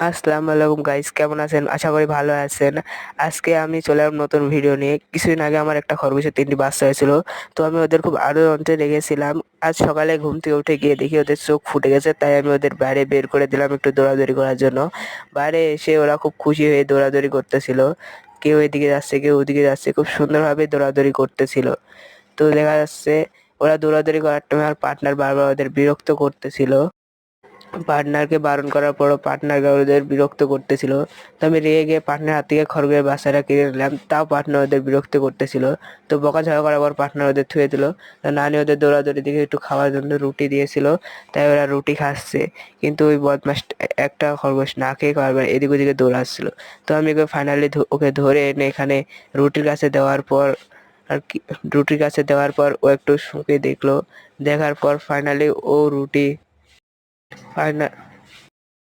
আসসালামু আলাইকুম গাইস, কেমন আছেন? আশা করি ভালো আছেন। আজকে আমি চলে এলাম নতুন ভিডিও নিয়ে। কিছুদিন আগে আমার একটা খরগোশের 3টি বাচ্চা হয়েছিল। তো আমি ওদের খুব আদরে রেখেছিলাম। আজ সকালে ঘুম থেকে উঠে গিয়ে দেখি ওদের চোখ ফুটে গেছে, তাই আমি ওদের বাইরে বের করে দিলাম একটু দৌড়াদৌড়ি করার জন্য। বাইরে এসে ওরা খুব খুশি হয়ে দৌড়াদৌড়ি করতেছিল। কেউ এদিকে যাচ্ছে, কেউ ওদিকে যাচ্ছে, খুব সুন্দরভাবে দৌড়াদৌড়ি করতেছিল। তো দেখা যাচ্ছে ওরা দৌড়াদৌড়ি করার সময় আমার পার্টনার বারবার ওদের বিরক্ত করতেছিল। পার্টনারকে বারণ করার পরও পার্টনার ওদের বিরক্ত করতেছিল। তো আমি রেগে গিয়ে পার্টনার হাত থেকে খরগোশের বাচ্চাটা কিনে নিলাম, তাও পার্টনার ওদের বিরক্ত করতেছিল। তো বকাঝকা করার পর পার্টনার ওদের থুয়ে দিল। তো নানি ওদের দৌড়াদৌড়ি দিকে একটু খাওয়ার জন্য রুটি দিয়েছিল, তাই ওরা রুটি খাচ্ছে। কিন্তু ওই বদমাস একটা খরগোশ না খেয়ে খাবার এদিক ওদিকে দৌড়াচ্ছিল। তো আমি ওকে ফাইনালি ওকে ধরে এনে এখানে রুটির কাছে দেওয়ার পর আর কি, রুটির কাছে দেওয়ার পর ও একটু শুঁকে দেখলো। দেখার পর ফাইনালি ও রুটি ফাইনাল